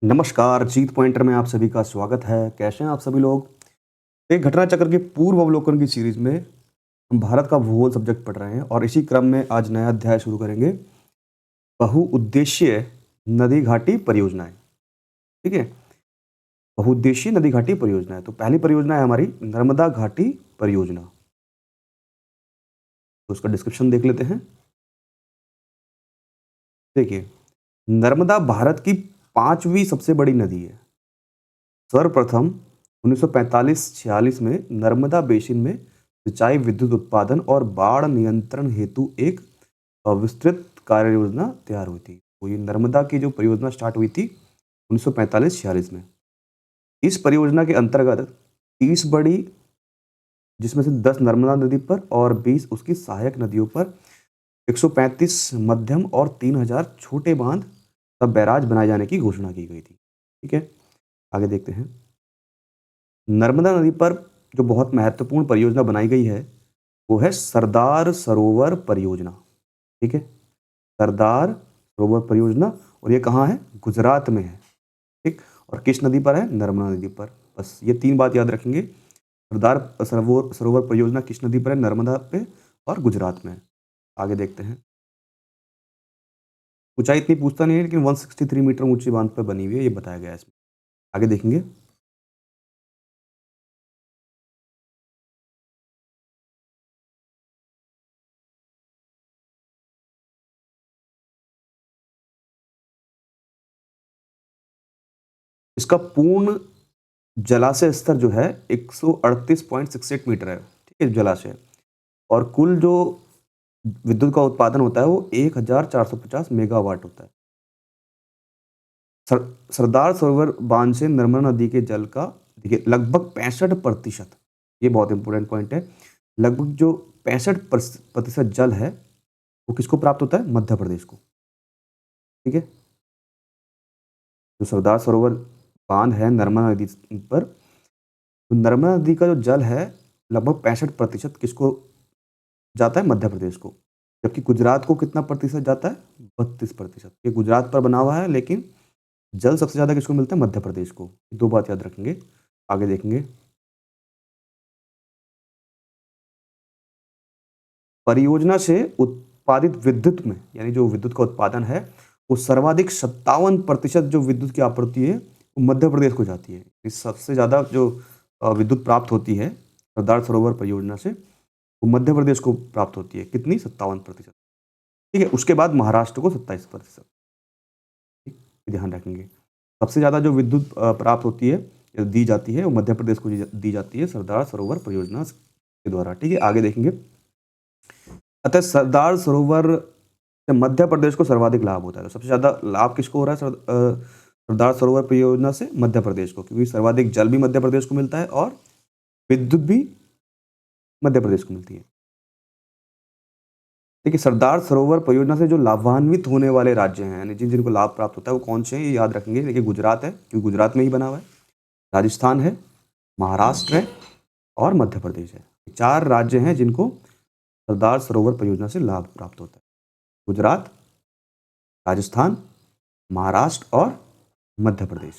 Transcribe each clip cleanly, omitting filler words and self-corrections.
नमस्कार, जीत पॉइंटर में आप सभी का स्वागत है। कैसे हैं आप सभी लोग? एक घटना चक्र के पूर्व अवलोकन की सीरीज़ में हम भारत का भूगोल सब्जेक्ट पढ़ रहे हैं और इसी क्रम में आज नया अध्याय शुरू करेंगे, बहुउद्देशीय नदी घाटी परियोजनाएँ, ठीक है? बहुउद्देशीय नदी घाटी परियोजनाएँ। तो पहली परियोजना है हमारी नर्मदा घाटी परियोजना। तो उसका डिस्क्रिप्शन देख लेते हैं। देखिए, नर्मदा भारत की 5वीं सबसे बड़ी नदी है। सर्वप्रथम 1945-46 में नर्मदा बेसिन में सिंचाई, विद्युत उत्पादन और बाढ़ नियंत्रण हेतु एक विस्तृत कार्य योजना तैयार हुई थी। तो ये नर्मदा की जो परियोजना स्टार्ट हुई थी 1945-46 में। इस परियोजना के अंतर्गत 30 बड़ी, जिसमें से 10 नर्मदा नदी पर और 20 उसकी सहायक नदियों पर, 135 मध्यम और 3000 छोटे बांध तब बैराज बनाए जाने की घोषणा की गई थी। ठीक है, आगे देखते हैं। नर्मदा नदी पर जो बहुत महत्वपूर्ण परियोजना बनाई गई है, वो है सरदार सरोवर परियोजना। ठीक है, सरदार सरोवर परियोजना, और ये कहाँ है? गुजरात में है। ठीक, और किस नदी पर है? नर्मदा नदी पर। बस ये 3 बात याद रखेंगे। सरदार सरोवर सरोवर परियोजना किस नदी पर है? नर्मदा पे और गुजरात में है। आगे देखते हैं। ऊंचाई इतनी पूछता नहीं है, लेकिन 163 मीटर ऊंची बांध पर बनी हुई है, ये बताया गया है इसमें। आगे देखेंगे। इसका पूर्ण जलाशय स्तर जो है 138.68 मीटर है। ठीक है, जलाशय। और कुल जो विद्युत का उत्पादन होता है वो 1450 मेगावाट होता है। सरदार सरोवर बांध से नर्मदा नदी के जल का देखिए लगभग 65%, ये बहुत इंपॉर्टेंट पॉइंट है। लगभग जो 65% जल है वो किसको प्राप्त होता है? मध्य प्रदेश को। ठीक है, जो सरदार सरोवर बांध है नर्मदा नदी पर, तो नर्मदा नदी का जो जल है लगभग 65% किसको जाता है? मध्य प्रदेश को। जबकि गुजरात को कितना प्रतिशत जाता है? 32%। ये गुजरात पर बना हुआ है, लेकिन जल सबसे ज़्यादा किसको मिलता है? मध्य प्रदेश को। 2 बात याद रखेंगे। आगे देखेंगे। परियोजना से उत्पादित विद्युत में, यानी जो विद्युत का उत्पादन है, वो सर्वाधिक 57% जो विद्युत की आपूर्ति है, वो मध्य प्रदेश को जाती है। इस सबसे ज़्यादा जो विद्युत प्राप्त होती है सरदार सरोवर परियोजना से, वो मध्य प्रदेश को प्राप्त होती है। कितनी? 57%। ठीक है, उसके बाद महाराष्ट्र को 27%। ठीक, ये ध्यान रखेंगे। सबसे ज़्यादा जो विद्युत प्राप्त होती है, दी जाती है, वो मध्य प्रदेश को दी जाती है सरदार सरोवर परियोजना के द्वारा। ठीक है, आगे देखेंगे। अतः सरदार सरोवर से मध्य प्रदेश को सर्वाधिक लाभ होता है। तो सबसे ज़्यादा लाभ किसको हो रहा है? सरदार सरोवर परियोजना से मध्य प्रदेश को, क्योंकि सर्वाधिक जल भी मध्य प्रदेश को मिलता है और विद्युत भी मध्य प्रदेश को मिलती है। देखिए, सरदार सरोवर परियोजना से जो लाभान्वित होने वाले राज्य हैं, यानी जिन जिनको लाभ प्राप्त होता है, वो कौन से हैं? ये याद रखेंगे। देखिए, गुजरात है, क्योंकि गुजरात में ही बना हुआ है। राजस्थान है, महाराष्ट्र है और मध्य प्रदेश है। 4 राज्य हैं जिनको सरदार सरोवर परियोजना से लाभ प्राप्त होता है। गुजरात, राजस्थान, महाराष्ट्र और मध्य प्रदेश।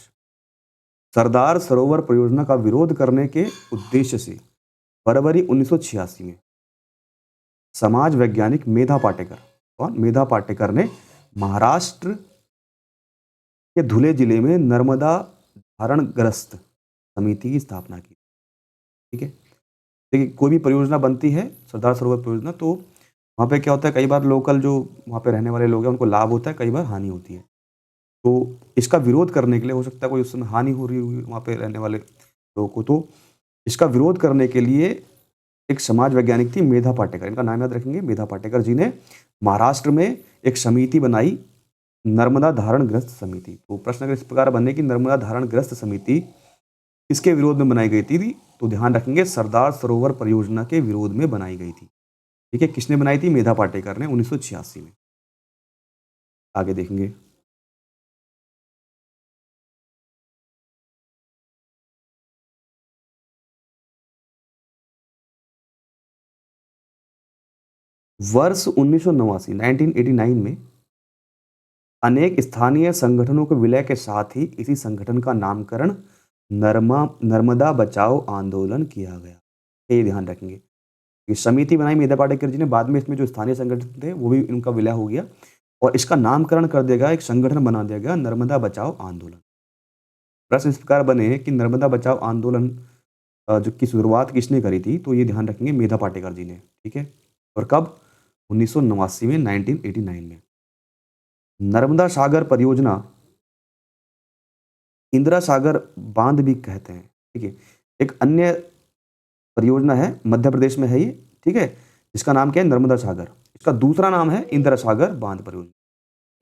सरदार सरोवर परियोजना का विरोध करने के उद्देश्य से फरवरी 1986 में समाज वैज्ञानिक मेधा पाटेकर, और मेधा पाटेकर ने महाराष्ट्र के धुले जिले में नर्मदा धारणग्रस्त समिति की स्थापना की। ठीक है, देखिए, कोई भी परियोजना बनती है, सरदार सरोवर परियोजना, तो वहाँ पे क्या होता है, कई बार लोकल जो वहाँ पे रहने वाले लोग हैं उनको लाभ होता है, कई बार हानि होती है। तो इसका विरोध करने के लिए, हो सकता है कोई उस समय हानि हो रही होगी वहाँ पे रहने वाले लोगों को, तो इसका विरोध करने के लिए एक समाज वैज्ञानिक थी मेधा पाटेकर, इनका नाम याद रखेंगे। मेधा पाटेकर जी ने महाराष्ट्र में एक समिति बनाई, नर्मदा धारण ग्रस्त समिति। तो प्रश्न अगर इस प्रकार बने कि नर्मदा धारण ग्रस्त समिति किसके विरोध में बनाई गई थी? तो ध्यान रखेंगे, सरदार सरोवर परियोजना के विरोध में बनाई गई थी। ठीक है, किसने बनाई थी? मेधा पाटेकर ने, 1986 में। आगे देखेंगे। वर्ष 1989 1989 में अनेक स्थानीय संगठनों के विलय के साथ ही इसी संगठन का नामकरण नर्मदा बचाओ आंदोलन किया गया। ये ध्यान रखेंगे। ये समिति बनाई मेधा पाटेकर जी ने, बाद में इसमें जो स्थानीय संगठन थे वो भी इनका विलय हो गया और इसका नामकरण कर दिया गया, एक संगठन बना दिया गया, नर्मदा बचाओ आंदोलन। प्रश्न इस प्रकार बने कि नर्मदा बचाओ आंदोलन जो की शुरुआत किसने करी थी, तो ये ध्यान रखेंगे मेधा पाटेकर जी ने, ठीक है। और कब? 1989 में, 1989 में। नर्मदा सागर परियोजना इंदिरा सागर बांध भी कहते हैं, ठीक है। एक अन्य परियोजना है, मध्य प्रदेश में है ये, ठीक है, जिसका नाम क्या है? नर्मदा सागर। इसका दूसरा नाम है इंदिरा सागर बांध परियोजना,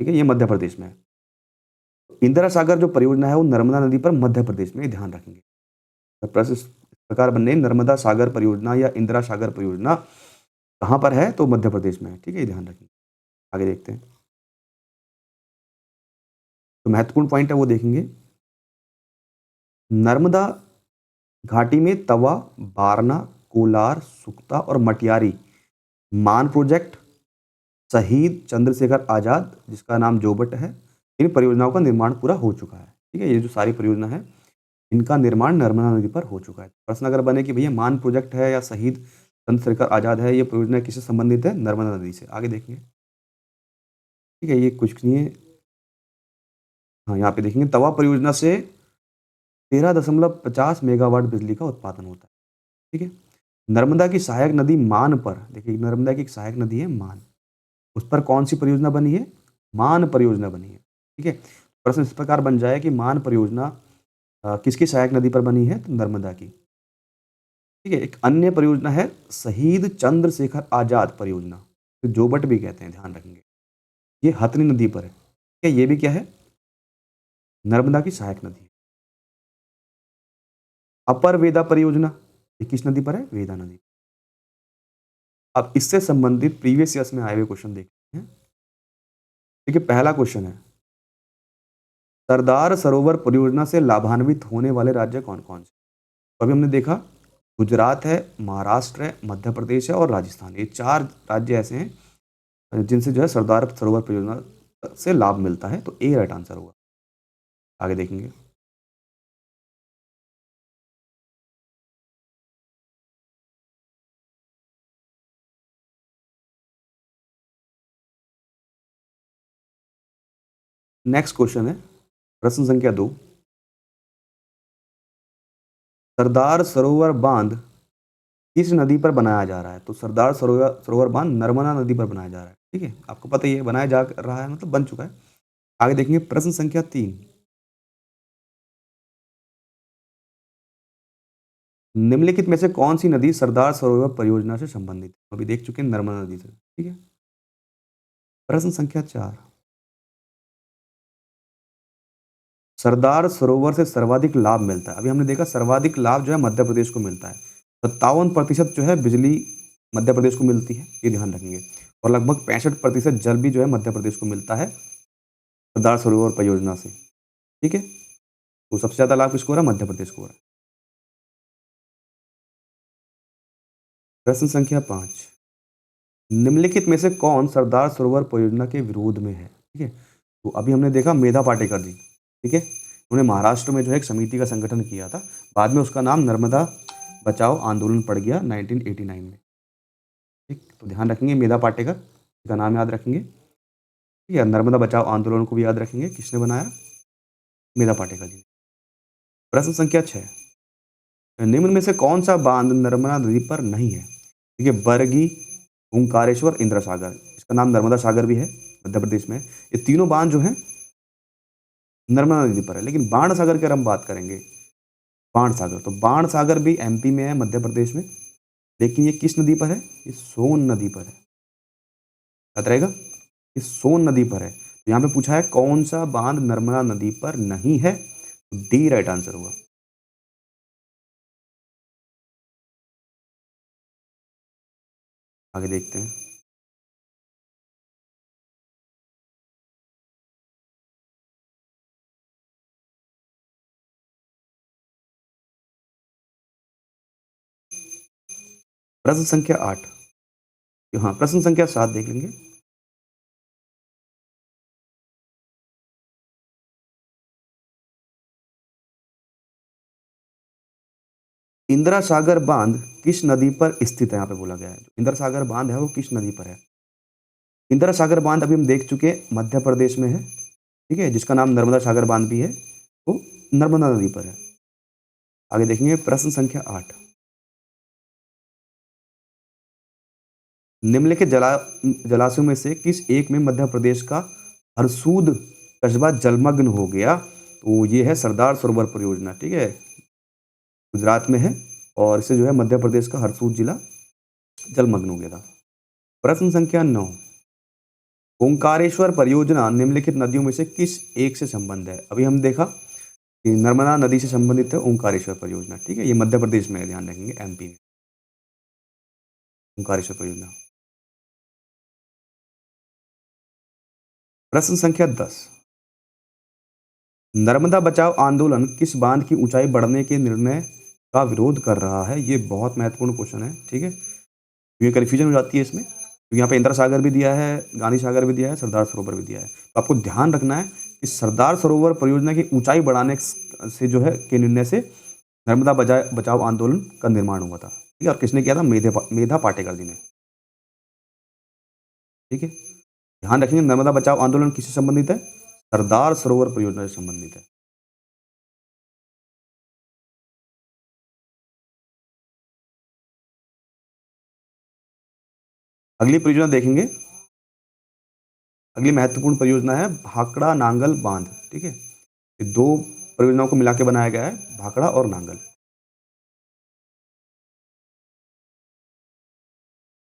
ठीक है, ये मध्य प्रदेश में है। इंदिरा सागर जो परियोजना है वो नर्मदा नदी पर मध्य प्रदेश में, ये ध्यान रखेंगे। तो प्रश्न इस प्रकार बनने, नर्मदा सागर परियोजना या इंदिरा सागर परियोजना कहाँ पर है? तो मध्य प्रदेश में है, ठीक है, ये ध्यान रखेंगे। आगे देखते हैं। तो महत्वपूर्ण पॉइंट है वो देखेंगे। नर्मदा घाटी में तवा, बारना, कोलार, सुकता और मटियारी मान प्रोजेक्ट, शहीद चंद्रशेखर आजाद जिसका नाम जोबट है, इन परियोजनाओं का निर्माण पूरा हो चुका है, ठीक है। ये जो सारी परियोजना है इनका निर्माण नर्मदा नदी पर हो चुका है। प्रश्न अगर बने कि भैया मान प्रोजेक्ट है या शहीद चंद्रशेखर आजाद है, ये परियोजना किससे संबंधित है? नर्मदा नदी से। आगे देखेंगे, ठीक है, ये कुछ नहीं है। हाँ, यहाँ पे देखेंगे तवा परियोजना से 13.50 मेगावाट बिजली का उत्पादन होता है, ठीक है। नर्मदा की सहायक नदी मान पर, देखिए नर्मदा की एक सहायक नदी है मान, उस पर कौन सी परियोजना बनी है? मान परियोजना बनी है, ठीक है। प्रश्न इस प्रकार बन जाए कि मान परियोजना किसकी सहायक नदी पर बनी है? तो नर्मदा की, ठीक है। एक अन्य परियोजना है शहीद चंद्रशेखर आजाद परियोजना, तो जोबट भी कहते हैं, ध्यान रखेंगे। ये हथनी नदी पर है, ठीक है, ये भी क्या है? नर्मदा की सहायक नदी है। अपर वेदा परियोजना, ये किस नदी पर है? वेदा नदी। अब इससे संबंधित प्रीवियस ईयर्स में आए हुए क्वेश्चन देखते हैं। देखिए पहला क्वेश्चन है, सरदार सरोवर परियोजना से लाभान्वित होने वाले राज्य कौन कौन से? तो अभी हमने देखा गुजरात है, महाराष्ट्र है, मध्य प्रदेश है और राजस्थान, ये चार राज्य ऐसे हैं जिनसे जो है सरदार सरोवर परियोजना से लाभ मिलता है, तो ए राइट आंसर होगा। आगे देखेंगे। नेक्स्ट क्वेश्चन है प्रश्न संख्या 2, सरदार सरोवर बांध किस नदी पर बनाया जा रहा है? तो सरदार सरोवर सरोवर बांध नर्मदा नदी पर बनाया जा रहा है, ठीक है, आपको पता ही है, बनाया जा रहा है मतलब बन चुका है। आगे देखेंगे प्रश्न संख्या 3, निम्नलिखित में से कौन सी नदी सरदार सरोवर परियोजना से संबंधित है? अभी देख चुके हैं नर्मदा नदी से, ठीक है। प्रश्न संख्या 4, सरदार सरोवर से सर्वाधिक लाभ मिलता है। अभी हमने देखा सर्वाधिक लाभ जो है मध्य प्रदेश को मिलता है, 57% जो है बिजली मध्य प्रदेश को मिलती है, ये ध्यान रखेंगे। और लगभग 65% जल भी जो है मध्य प्रदेश को मिलता है सरदार सरोवर परियोजना से, ठीक है। तो सबसे ज्यादा लाभ किसको हो रहा है? मध्य प्रदेश को हो रहा है। प्रश्न संख्या 5, निम्नलिखित में से कौन सरदार सरोवर परियोजना के विरोध में है? ठीक है, तो अभी हमने देखा मेधा पाटेकर जी, ठीक है, उन्होंने महाराष्ट्र में जो है एक समिति का संगठन किया था, बाद में उसका नाम नर्मदा बचाओ आंदोलन पड़ गया 1989 में, ठीक। तो ध्यान रखेंगे मेधा पाटेकर का नाम याद रखेंगे, ठीक है। नर्मदा बचाओ आंदोलन को भी याद रखेंगे, किसने बनाया? मेधा पाटेकर जी। प्रश्न संख्या 6, निम्न में से कौन सा बांध नर्मदा नदी पर नहीं है? ठीक है, बरगी, ओंकारेश्वर, इंदिरा सागर, इसका नाम नर्मदा सागर भी है, मध्य प्रदेश में है। ये तीनों बांध जो हैं नर्मदा नदी पर है, लेकिन बाण सागर की अगर हम बात करेंगे, बाण सागर, तो बाण सागर भी एमपी में है, मध्य प्रदेश में, लेकिन ये किस नदी पर है? ये सोन नदी पर है, याद रहेगा, ये सोन नदी पर है। तो यहाँ पे पूछा है कौन सा बांध नर्मदा नदी पर नहीं है, तो डी राइट आंसर हुआ। आगे देखते हैं। प्रश्न संख्या 8, हाँ प्रश्न संख्या 7 देख लेंगे। इंदिरा सागर बांध किस नदी पर स्थित है? यहाँ पे बोला गया है इंदिरा सागर बांध है वो किस नदी पर है? इंदिरा सागर बांध अभी हम देख चुके हैं मध्य प्रदेश में है, ठीक है, जिसका नाम नर्मदा सागर बांध भी है, वो नर्मदा नदी पर है। आगे देखेंगे प्रश्न संख्या 8। निम्नलिखित जलाशयों में से किस एक में मध्य प्रदेश का हरसूद कस्बा जलमग्न हो गया? तो ये है सरदार सरोवर परियोजना, ठीक है, गुजरात में है, और इससे जो है मध्य प्रदेश का हरसूद जिला जलमग्न हो गया था। प्रश्न संख्या 9। ओंकारेश्वर परियोजना निम्नलिखित नदियों में से किस एक से संबंध है? अभी हम देखा कि नर्मदा नदी से संबंधित है ओंकारेश्वर परियोजना, ठीक है, ये मध्य प्रदेश में है, ध्यान रखेंगे, एमपी में ओंकारेश्वर परियोजना। प्रश्न संख्या 10। नर्मदा बचाओ आंदोलन किस बांध की ऊंचाई बढ़ने के निर्णय का विरोध कर रहा है? ये बहुत महत्वपूर्ण क्वेश्चन है, ठीक है, ये कन्फ्यूजन हो जाती है इसमें, क्योंकि यहाँ पे इंदिरा सागर भी दिया है, गांधी सागर भी दिया है, सरदार सरोवर भी दिया है। तो आपको ध्यान रखना है कि सरदार सरोवर परियोजना की ऊंचाई बढ़ाने से जो है के निर्णय से नर्मदा बचाओ आंदोलन का निर्माण हुआ था, ठीक है, और किसने किया था? मेधा पाटेकर जी ने, ठीक है। ध्यान रखेंगे नर्मदा बचाओ आंदोलन किससे संबंधित है? सरदार सरोवर परियोजना से संबंधित है। अगली परियोजना देखेंगे, अगली महत्वपूर्ण परियोजना है भाखड़ा नांगल बांध, ठीक है, ये दो परियोजनाओं को मिला के बनाया गया है, भाखड़ा और नांगल।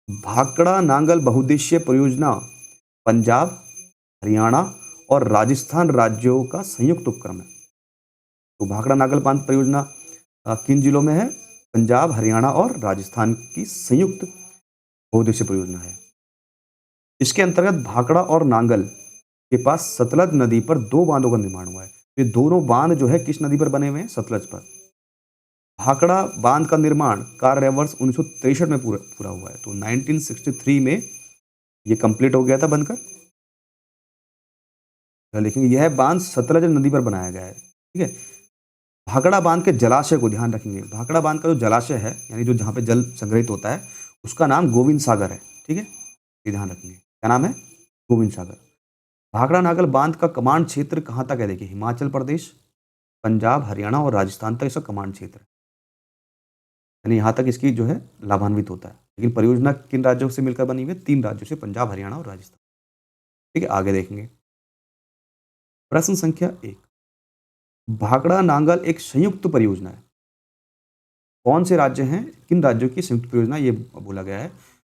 भाखड़ा नांगल बहुउद्देशीय परियोजना पंजाब, हरियाणा और राजस्थान राज्यों का संयुक्त उपक्रम है। तो भाखड़ा नागल बांध परियोजना किन जिलों में है? पंजाब, हरियाणा और राजस्थान की संयुक्त बहुउद्देशीय परियोजना है। इसके अंतर्गत भाखड़ा और नांगल के पास सतलज नदी पर दो बांधों का निर्माण हुआ है। ये दोनों बांध जो है किस नदी पर बने हुए हैं? सतलज पर। भाखड़ा बांध का निर्माण कार्य वर्ष 1963 में पूरा हुआ है, तो 1963 में ये कंप्लीट हो गया था बनकर। लिखेंगे यह बांध सतलज नदी पर बनाया गया है, ठीक है। भाखड़ा बांध के जलाशय को ध्यान रखेंगे, भाखड़ा बांध का जो जलाशय है, यानी जो जहाँ पे जल संग्रहित होता है, उसका नाम गोविंद सागर है, ठीक है, ये ध्यान रखेंगे, क्या नाम है? गोविंद सागर। भाखड़ा नागल बांध का कमांड क्षेत्र कहाँ तक है? देखिए, हिमाचल प्रदेश, पंजाब, हरियाणा और राजस्थान तक इसका कमांड क्षेत्र है, यानी यहाँ तक इसकी जो है लाभान्वित होता है। लेकिन परियोजना किन राज्यों से मिलकर बनी हुई है? 3 राज्यों से, पंजाब, हरियाणा और राजस्थान, ठीक है। आगे देखेंगे प्रश्न संख्या 1। भाखड़ा नांगल एक संयुक्त परियोजना है, कौन से राज्य हैं, किन राज्यों की संयुक्त परियोजना ये बोला गया है?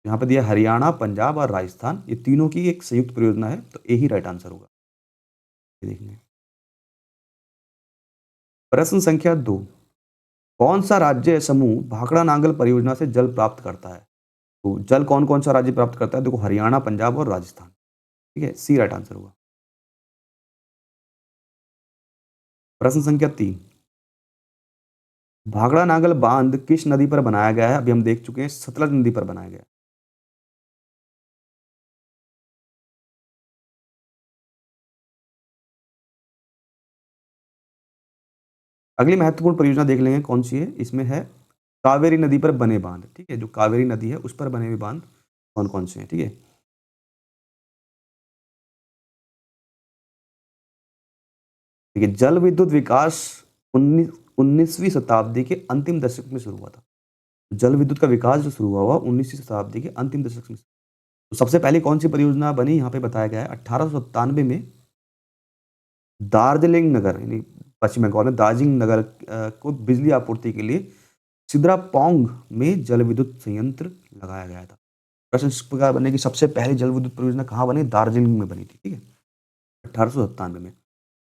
यहाँ पे दिया हरियाणा, पंजाब और राजस्थान, ये तीनों की एक संयुक्त परियोजना है, तो यही राइट आंसर होगा। ये देखेंगे प्रश्न संख्या 2। कौन सा राज्य समूह भाखड़ा नांगल परियोजना से जल प्राप्त करता है? तो जल कौन कौन सा राज्य प्राप्त करता है? देखो, हरियाणा, पंजाब और राजस्थान, ठीक है, सी राइट आंसर होगा। प्रश्न संख्या 3। भाखड़ा नांगल बांध किस नदी पर बनाया गया है? अभी हम देख चुके हैं सतलज नदी पर बनाया गया है। अगली महत्वपूर्ण परियोजना देख लेंगे कौन सी है, इसमें है कावेरी नदी पर बने बांध, ठीक है, जो कावेरी नदी है उस पर बने हुए बांध कौन कौन से हैं, ठीक है। ठीक है, जल विद्युत विकास 19वीं शताब्दी के अंतिम दशक में शुरू हुआ था। जल विद्युत का विकास जो शुरू हुआ 19वीं शताब्दी के अंतिम दशक में। तो सबसे पहले कौन सी परियोजना बनी? यहाँ पे बताया गया है 1897 में दार्जिलिंग नगर, यानी पश्चिम बंगाल में दार्जिलिंग नगर को बिजली आपूर्ति के लिए सिद्रापोंग में जल विद्युत संयंत्र लगाया गया था। प्रश्न इस प्रकार बने कि सबसे पहली जल विद्युत परियोजना कहाँ बनी? दार्जिलिंग में बनी थी, ठीक है, 1897 में।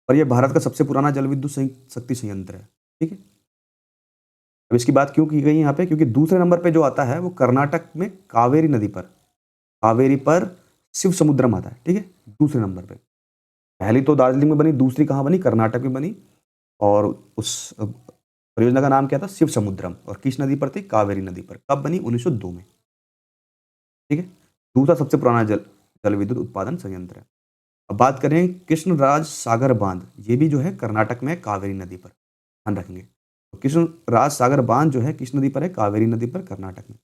और यह भारत का सबसे पुराना जल विद्युत शक्ति संयंत्र है, ठीक है। अब इसकी बात क्यों की गई यहाँ पे? क्योंकि दूसरे नंबर पे जो आता है वो कर्नाटक में कावेरी नदी पर, कावेरी पर शिव समुद्रम आता है, ठीक है, दूसरे नंबर पे। पहली तो दार्जिलिंग में बनी, दूसरी कहाँ बनी? कर्नाटक में बनी, और उस परियोजना का नाम क्या था? शिव समुद्रम, और किस नदी पर थी? कावेरी नदी पर। कब बनी? 1902 में, ठीक है। दूसरा सबसे पुराना जल विद्युत उत्पादन संयंत्र है। अब बात करें कृष्णराज सागर बांध, ये भी जो है कर्नाटक में कावेरी नदी पर, ध्यान रखेंगे। तो कृष्ण राज सागर बांध जो है किस नदी पर है? कावेरी नदी पर, कर्नाटक में।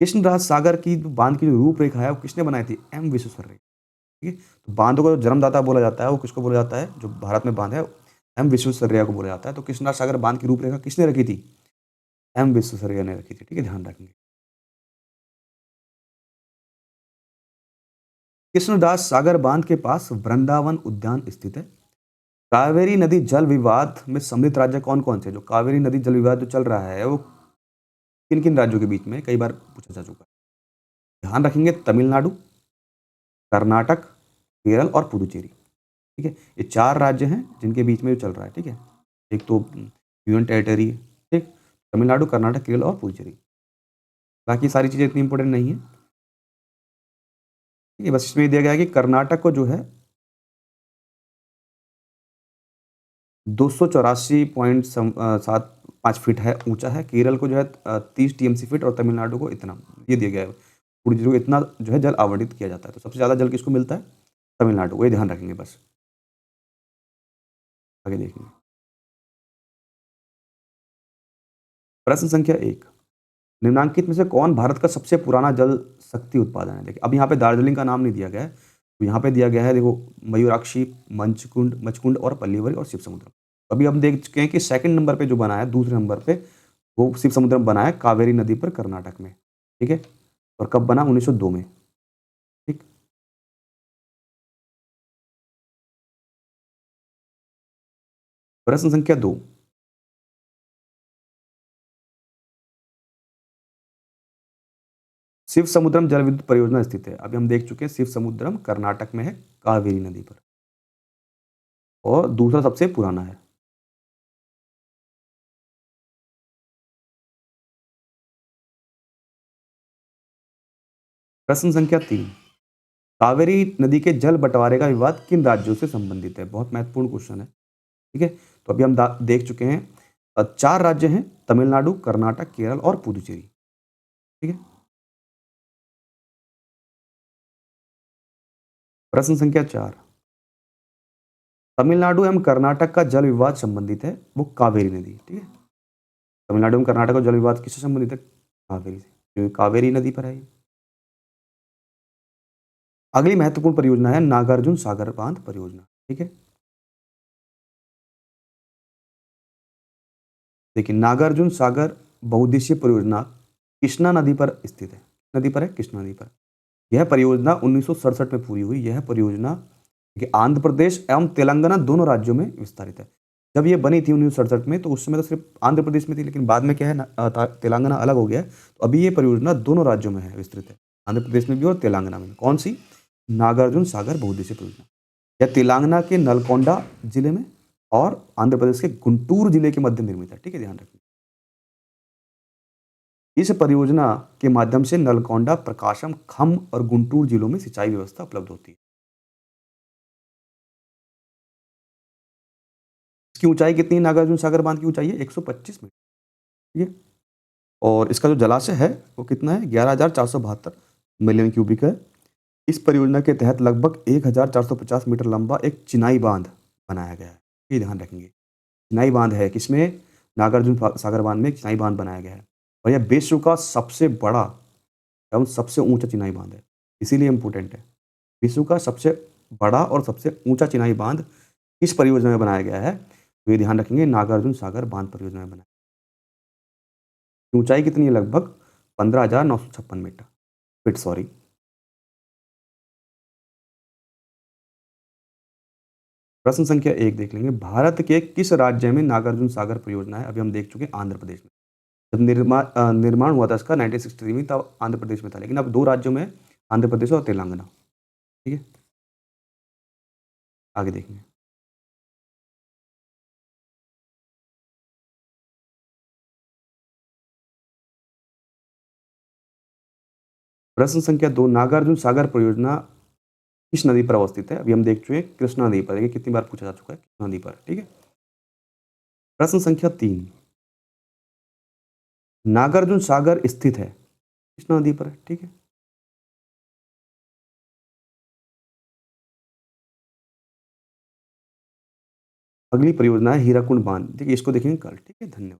कृष्ण राज सागर की बांध की जो रूपरेखा है वो किसने बनाई थी? एम विश्वेश्वरैया। ठीक है, तो बांधों को जन्मदाता बोला जाता है, वो किसको बोला जाता है? जो भारत में बांध है, एम विश्वेश्वरैया को बोला जाता है। तो कृष्ण राज सागर बांध की रूपरेखा किसने रखी थी? एम विश्वेश्वरैया ने रखी थी। ठीक है, ध्यान रखेंगे। कृष्णदास सागर बांध के पास वृंदावन उद्यान स्थित है। कावेरी नदी जल विवाद में सम्मिलित राज्य कौन कौन से? जो कावेरी नदी जल विवाद जो चल रहा है वो किन किन राज्यों के बीच में, कई बार पूछा जा चुका है। ध्यान रखेंगे, तमिलनाडु, कर्नाटक, केरल और पुडुचेरी। ठीक है, ये 4 राज्य हैं जिनके बीच में जो चल रहा है। ठीक है, एक तो यूनियन टेरिटरी है। ठीक, तमिलनाडु, कर्नाटक, केरल और पुडुचेरी। बाकी सारी चीजें इतनी इंपॉर्टेंट नहीं है। ठीक है, बस इसमें ये दिया गया है कि कर्नाटक को जो है 284.75 फीट है ऊंचा है। केरल को जो है 30 टीएमसी फीट और तमिलनाडु को इतना, ये दिया गया है। पुडुचेरी को इतना जो है जल आवंटित किया जाता है। तो सबसे ज़्यादा जल किसको मिलता है? तमिलनाडु को। ये ध्यान रखेंगे बस। आगे देखेंगे, प्रश्न संख्या 1, निम्नांकित में से कौन भारत का सबसे पुराना जल शक्ति उत्पादन है? देखिए, अब यहाँ पे दार्जिलिंग का नाम नहीं दिया गया है, तो यहाँ पे दिया गया है, देखो, मयूराक्षी, मंचकुंड मचकुंड और पल्लीवरी और शिव समुद्रम। अभी हम देख चुके हैं कि सेकंड नंबर पे जो बना है, दूसरे नंबर पे वो शिव समुद्रम बना है कावेरी नदी पर, कर्नाटक में। ठीक है, और कब बना? 1902 में। ठीक, प्रश्न संख्या 2, शिव समुद्रम जल विद्युत परियोजना स्थित है। अभी हम देख चुके हैं, शिव समुद्रम कर्नाटक में है, कावेरी नदी पर, और दूसरा सबसे पुराना है। प्रश्न संख्या 3, कावेरी नदी के जल बंटवारे का विवाद किन राज्यों से संबंधित है? बहुत महत्वपूर्ण क्वेश्चन है। ठीक है, तो अभी हम देख चुके हैं, 4 राज्य हैं, तमिलनाडु, कर्नाटक, केरल और पुडुचेरी। ठीक है, प्रश्न संख्या 4, तमिलनाडु एवं कर्नाटक का जल विवाद संबंधित है वो कावेरी नदी। ठीक है, तमिलनाडु एवं कर्नाटक का जल विवाद किससे संबंधित है? कावेरी से, क्योंकि कावेरी नदी पर है ये। अगली महत्वपूर्ण परियोजना है नागार्जुन सागर बांध परियोजना। ठीक है, देखिए, नागार्जुन सागर बहुउद्देशीय परियोजना कृष्णा नदी पर स्थित है। नदी पर है, कृष्णा नदी पर। यह परियोजना 1967 में पूरी हुई। यह परियोजना देखिए आंध्र प्रदेश एवं तेलंगाना दोनों राज्यों में विस्तारित है। जब ये बनी थी 1967 में, तो उस समय तो सिर्फ आंध्र प्रदेश में थी, लेकिन बाद में क्या है तेलंगाना अलग हो गया है। तो अभी ये परियोजना दोनों राज्यों में है, विस्तृत है, आंध्र प्रदेश में भी और तेलंगाना में। कौन सी? नागार्जुन सागर बहुउद्देशीय परियोजना। यह तेलंगाना के नलकोंडा जिले में और आंध्र प्रदेश के गुंटूर जिले के मध्य निर्मित है। ठीक है, ध्यान रखिए। इस परियोजना के माध्यम से नलकोंडा, प्रकाशम, खम और गुंटूर जिलों में सिंचाई व्यवस्था उपलब्ध होती है। इसकी ऊंचाई कितनी है? नागार्जुन सागर बांध की ऊंचाई है 125 मीटर। ठीक है, और इसका जो जलाशय है वो कितना है? 11,472 मिलियन क्यूबिक है। इस परियोजना के तहत लगभग 1,450 मीटर लंबा एक चिनाई बांध बनाया गया है। ये ध्यान रखेंगे, चिनाई बांध है किसमें? नागार्जुन सागर बांध में एक चिनाई बांध बनाया गया है, और यह विश्व का सबसे बड़ा एवं सबसे ऊंचा चिनाई बांध है। इसीलिए इंपॉर्टेंट है। विश्व का सबसे बड़ा और सबसे ऊंचा चिनाई बांध किस परियोजना में बनाया गया है? तो ये ध्यान रखेंगे, नागार्जुन सागर बांध परियोजना में बनाया। ऊंचाई कितनी है? लगभग 15,956 मीटर, फीट, सॉरी। प्रश्न संख्या 1 देख लेंगे, भारत के किस राज्य में नागार्जुन सागर परियोजना है? अभी हम देख चुके हैं, आंध्र प्रदेश में। जब निर्माण हुआ था इसका 1963 में, तब आंध्र प्रदेश में था, लेकिन अब 2 राज्यों में है, आंध्र प्रदेश और तेलंगाना। ठीक है, आगे देखेंगे। प्रश्न संख्या 2, नागार्जुन सागर परियोजना किस नदी पर अवस्थित है? अभी हम देख चुके हैं, कृष्णा नदी पर। देखिए कितनी बार पूछा जा चुका है, कृष्णा नदी पर। ठीक है, प्रश्न संख्या 3, नागार्जुन सागर स्थित है कृष्णा नदी पर। ठीक है, अगली परियोजना है हीराकुंड बांध। देखिए इसको देखेंगे कल। ठीक है, धन्यवाद।